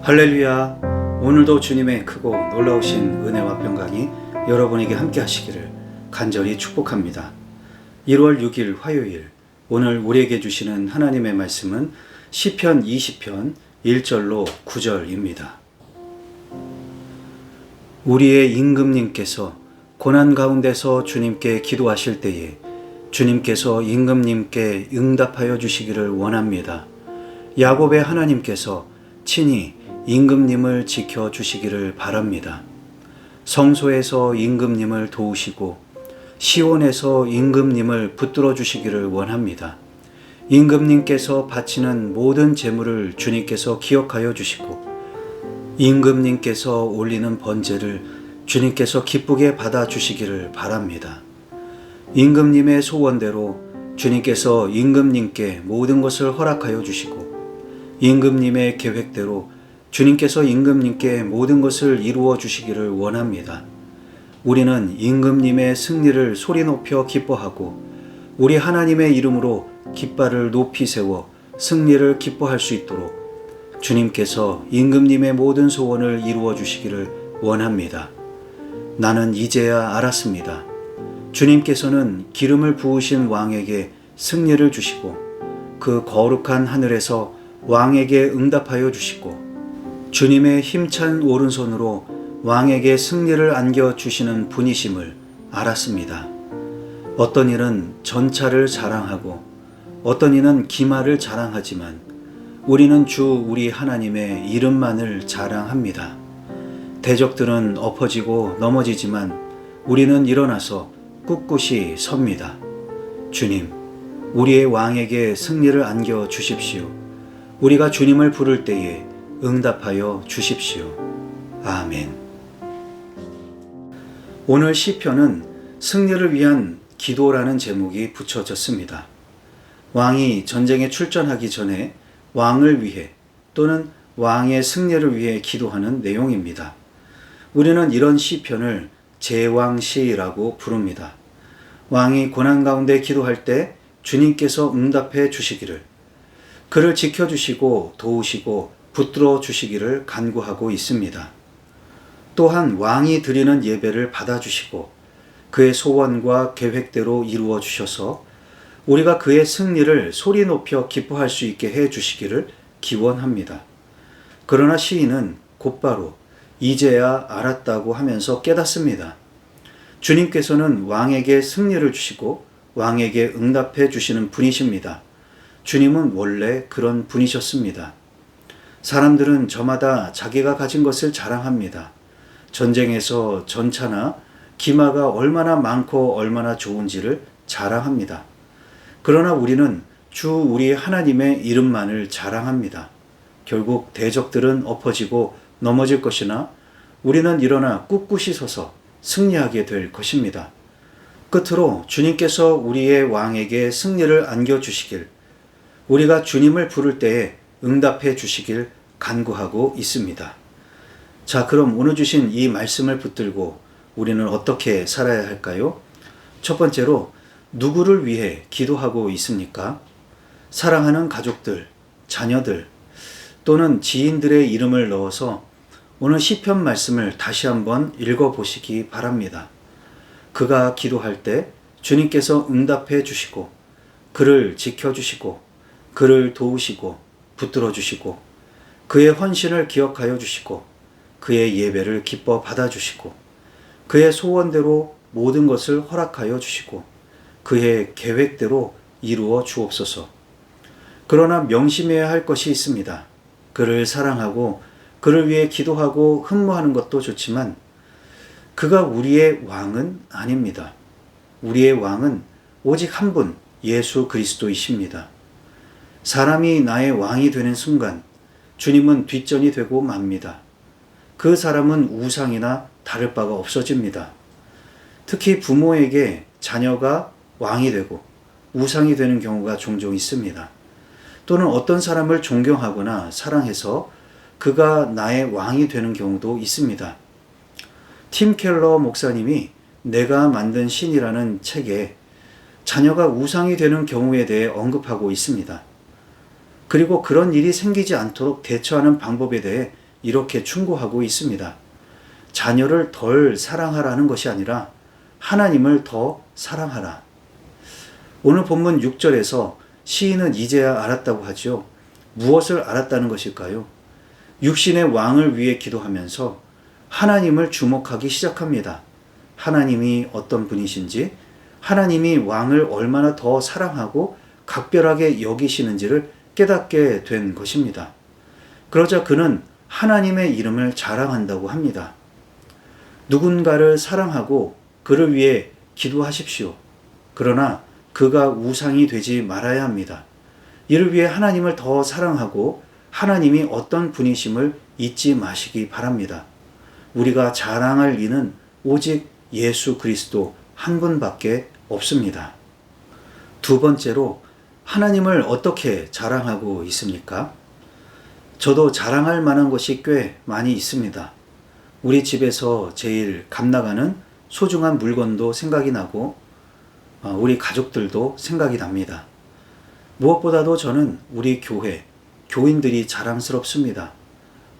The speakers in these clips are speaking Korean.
할렐루야. 오늘도 주님의 크고 놀라우신 은혜와 평강이 여러분에게 함께 하시기를 간절히 축복합니다. 1월 6일 화요일, 오늘 우리에게 주시는 하나님의 말씀은 시편 20편 1절로 9절입니다. 우리의 임금님께서 고난 가운데서 주님께 기도하실 때에 주님께서 임금님께 응답하여 주시기를 원합니다. 야곱의 하나님께서 친히 임금님을 지켜주시기를 바랍니다. 성소에서 임금님을 도우시고 시온에서 임금님을 붙들어 주시기를 원합니다. 임금님께서 바치는 모든 제물을 주님께서 기억하여 주시고 임금님께서 올리는 번제를 주님께서 기쁘게 받아 주시기를 바랍니다. 임금님의 소원대로 주님께서 임금님께 모든 것을 허락하여 주시고 임금님의 계획대로 주님께서 임금님께 모든 것을 이루어 주시기를 원합니다. 우리는 임금님의 승리를 소리 높여 기뻐하고 우리 하나님의 이름으로 깃발을 높이 세워 승리를 기뻐할 수 있도록 주님께서 임금님의 모든 소원을 이루어 주시기를 원합니다. 나는 이제야 알았습니다. 주님께서는 기름을 부으신 왕에게 승리를 주시고 그 거룩한 하늘에서 왕에게 응답하여 주시고 주님의 힘찬 오른손으로 왕에게 승리를 안겨주시는 분이심을 알았습니다. 어떤 이는 전차를 자랑하고 어떤 이는 기마를 자랑하지만 우리는 주 우리 하나님의 이름만을 자랑합니다. 대적들은 엎어지고 넘어지지만 우리는 일어나서 꿋꿋이 섭니다. 주님, 우리의 왕에게 승리를 안겨주십시오. 우리가 주님을 부를 때에 응답하여 주십시오. 아멘. 오늘 시편은 승리를 위한 기도라는 제목이 붙여졌습니다. 왕이 전쟁에 출전하기 전에 왕을 위해 또는 왕의 승리를 위해 기도하는 내용입니다. 우리는 이런 시편을 제왕시라고 부릅니다. 왕이 고난 가운데 기도할 때 주님께서 응답해 주시기를, 그를 지켜주시고 도우시고 붙들어 주시기를 간구하고 있습니다. 또한 왕이 드리는 예배를 받아주시고 그의 소원과 계획대로 이루어 주셔서 우리가 그의 승리를 소리 높여 기뻐할 수 있게 해 주시기를 기원합니다. 그러나 시인은 곧바로 이제야 알았다고 하면서 깨닫습니다. 주님께서는 왕에게 승리를 주시고 왕에게 응답해 주시는 분이십니다. 주님은 원래 그런 분이셨습니다. 사람들은 저마다 자기가 가진 것을 자랑합니다. 전쟁에서 전차나 기마가 얼마나 많고 얼마나 좋은지를 자랑합니다. 그러나 우리는 주 우리 하나님의 이름만을 자랑합니다. 결국 대적들은 엎어지고 넘어질 것이나 우리는 일어나 꿋꿋이 서서 승리하게 될 것입니다. 끝으로 주님께서 우리의 왕에게 승리를 안겨주시길, 우리가 주님을 부를 때에 응답해 주시길 간구하고 있습니다. 자, 그럼 오늘 주신 이 말씀을 붙들고 우리는 어떻게 살아야 할까요? 첫 번째로, 누구를 위해 기도하고 있습니까? 사랑하는 가족들, 자녀들 또는 지인들의 이름을 넣어서 오늘 시편 말씀을 다시 한번 읽어보시기 바랍니다. 그가 기도할 때 주님께서 응답해 주시고 그를 지켜주시고 그를 도우시고 붙들어 주시고 그의 헌신을 기억하여 주시고 그의 예배를 기뻐 받아주시고 그의 소원대로 모든 것을 허락하여 주시고 그의 계획대로 이루어 주옵소서. 그러나 명심해야 할 것이 있습니다. 그를 사랑하고 그를 위해 기도하고 흠모하는 것도 좋지만 그가 우리의 왕은 아닙니다. 우리의 왕은 오직 한 분, 예수 그리스도이십니다. 사람이 나의 왕이 되는 순간 주님은 뒷전이 되고 맙니다. 그 사람은 우상이나 다를 바가 없어집니다. 특히 부모에게 자녀가 왕이 되고 우상이 되는 경우가 종종 있습니다. 또는 어떤 사람을 존경하거나 사랑해서 그가 나의 왕이 되는 경우도 있습니다. 팀 켈러 목사님이 내가 만든 신이라는 책에 자녀가 우상이 되는 경우에 대해 언급하고 있습니다. 그리고 그런 일이 생기지 않도록 대처하는 방법에 대해 이렇게 충고하고 있습니다. 자녀를 덜 사랑하라는 것이 아니라 하나님을 더 사랑하라. 오늘 본문 6절에서 시인은 이제야 알았다고 하죠. 무엇을 알았다는 것일까요? 육신의 왕을 위해 기도하면서 하나님을 주목하기 시작합니다. 하나님이 어떤 분이신지, 하나님이 왕을 얼마나 더 사랑하고 각별하게 여기시는지를 깨닫게 된 것입니다. 그러자 그는 하나님의 이름을 자랑한다고 합니다. 누군가를 사랑하고 그를 위해 기도하십시오. 그러나 그가 우상이 되지 말아야 합니다. 이를 위해 하나님을 더 사랑하고 하나님이 어떤 분이심을 잊지 마시기 바랍니다. 우리가 자랑할 이는 오직 예수 그리스도 한 분밖에 없습니다. 두 번째로, 하나님을 어떻게 자랑하고 있습니까? 저도 자랑할 만한 것이 꽤 많이 있습니다. 우리 집에서 제일 값나가는 소중한 물건도 생각이 나고 우리 가족들도 생각이 납니다. 무엇보다도 저는 우리 교회, 교인들이 자랑스럽습니다.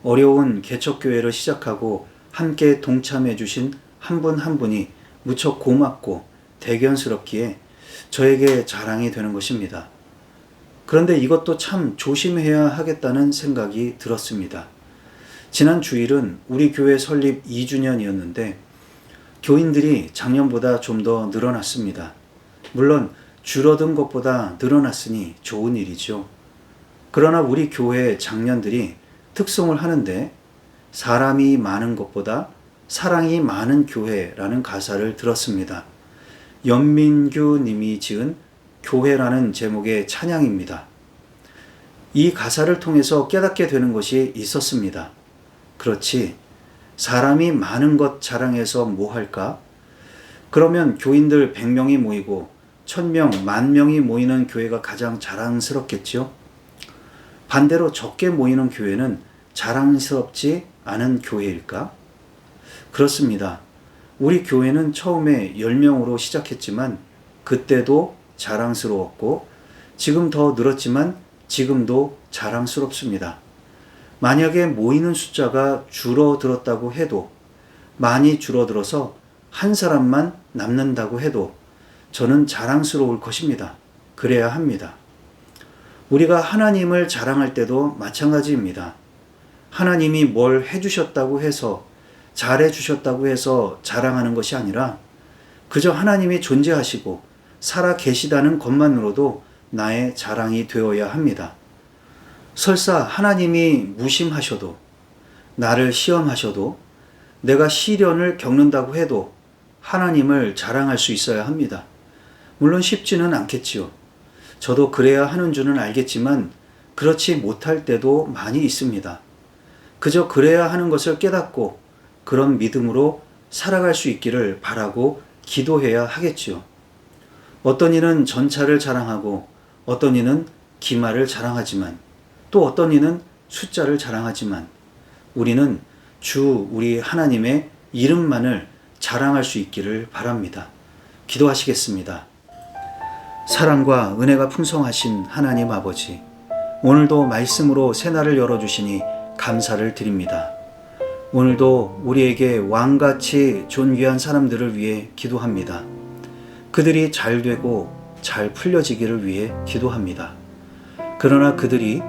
어려운 개척교회를 시작하고 함께 동참해 주신 한 분 한 분이 무척 고맙고 대견스럽기에 저에게 자랑이 되는 것입니다. 그런데 이것도 참 조심해야 하겠다는 생각이 들었습니다. 지난 주일은 우리 교회 설립 2주년이었는데 교인들이 작년보다 좀 더 늘어났습니다. 물론 줄어든 것보다 늘어났으니 좋은 일이죠. 그러나 우리 교회 장년들이 특송을 하는데 사람이 많은 것보다 사랑이 많은 교회라는 가사를 들었습니다. 연민규 님이 지은 교회라는 제목의 찬양입니다. 이 가사를 통해서 깨닫게 되는 것이 있었습니다. 그렇지, 사람이 많은 것 자랑해서 뭐 할까? 그러면 교인들 100명이 모이고 1000명, 10,000명이 모이는 교회가 가장 자랑스럽겠죠? 반대로 적게 모이는 교회는 자랑스럽지 않은 교회일까? 그렇습니다. 우리 교회는 처음에 10명으로 시작했지만 그때도 자랑스러웠고 지금 더 늘었지만 지금도 자랑스럽습니다. 만약에 모이는 숫자가 줄어들었다고 해도, 많이 줄어들어서 한 사람만 남는다고 해도 저는 자랑스러울 것입니다. 그래야 합니다. 우리가 하나님을 자랑할 때도 마찬가지입니다. 하나님이 뭘 해주셨다고 해서, 잘해주셨다고 해서 자랑하는 것이 아니라 그저 하나님이 존재하시고 살아 계시다는 것만으로도 나의 자랑이 되어야 합니다. 설사 하나님이 무심하셔도, 나를 시험하셔도, 내가 시련을 겪는다고 해도 하나님을 자랑할 수 있어야 합니다. 물론 쉽지는 않겠지요. 저도 그래야 하는 줄은 알겠지만 그렇지 못할 때도 많이 있습니다. 그저 그래야 하는 것을 깨닫고 그런 믿음으로 살아갈 수 있기를 바라고 기도해야 하겠지요. 어떤 이는 전차를 자랑하고 어떤 이는 기마를 자랑하지만 또 어떤 이는 숫자를 자랑하지만 우리는 주 우리 하나님의 이름만을 자랑할 수 있기를 바랍니다. 기도하시겠습니다. 사랑과 은혜가 풍성하신 하나님 아버지, 오늘도 말씀으로 새날을 열어주시니 감사를 드립니다. 오늘도 우리에게 왕같이 존귀한 사람들을 위해 기도합니다. 그들이 잘 되고 잘 풀려지기를 위해 기도합니다. 그러나 그들이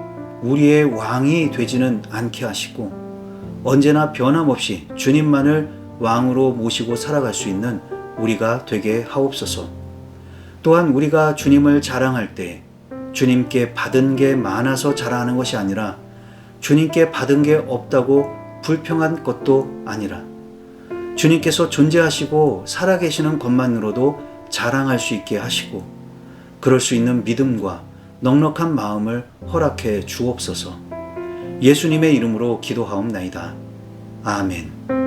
우리의 왕이 되지는 않게 하시고 언제나 변함없이 주님만을 왕으로 모시고 살아갈 수 있는 우리가 되게 하옵소서. 또한 우리가 주님을 자랑할 때 주님께 받은 게 많아서 자랑하는 것이 아니라 주님께 받은 게 없다고 불평한 것도 아니라 주님께서 존재하시고 살아계시는 것만으로도 자랑할 수 있게 하시고 그럴 수 있는 믿음과 넉넉한 마음을 허락해 주옵소서. 예수님의 이름으로 기도하옵나이다. 아멘.